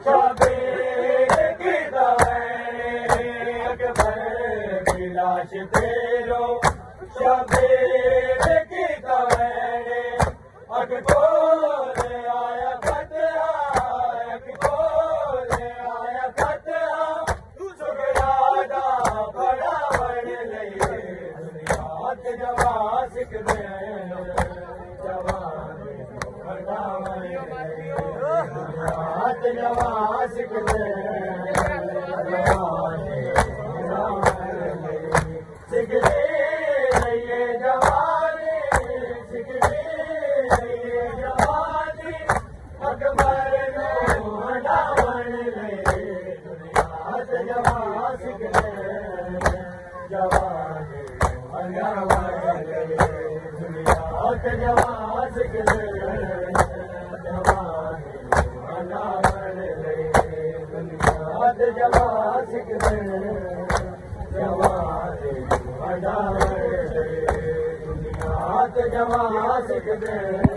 शबीर की दवैने अकबर की लाश तेरो शबीर की दवैने अकबर आया खतरा अकबर आया खतरा सुगरादा बड़ा बन लइए दुनिया ते जवा सिख दे जवान बड़ा बन लइए दुनिया ते जवा सिख दे जवान सिख दे लइए जवान सिख दे लइए जवान अकबर नो बड़ा बन लइए दुनिया ते जवा सिख दे जवान बड़ा बन लइए दुनिया ते जवा सिख दे जवान बड़ा बन लइए दुनिया ते जवा सिख दे जवान बड़ा बन लइए दुनिया ते जवा सिख दे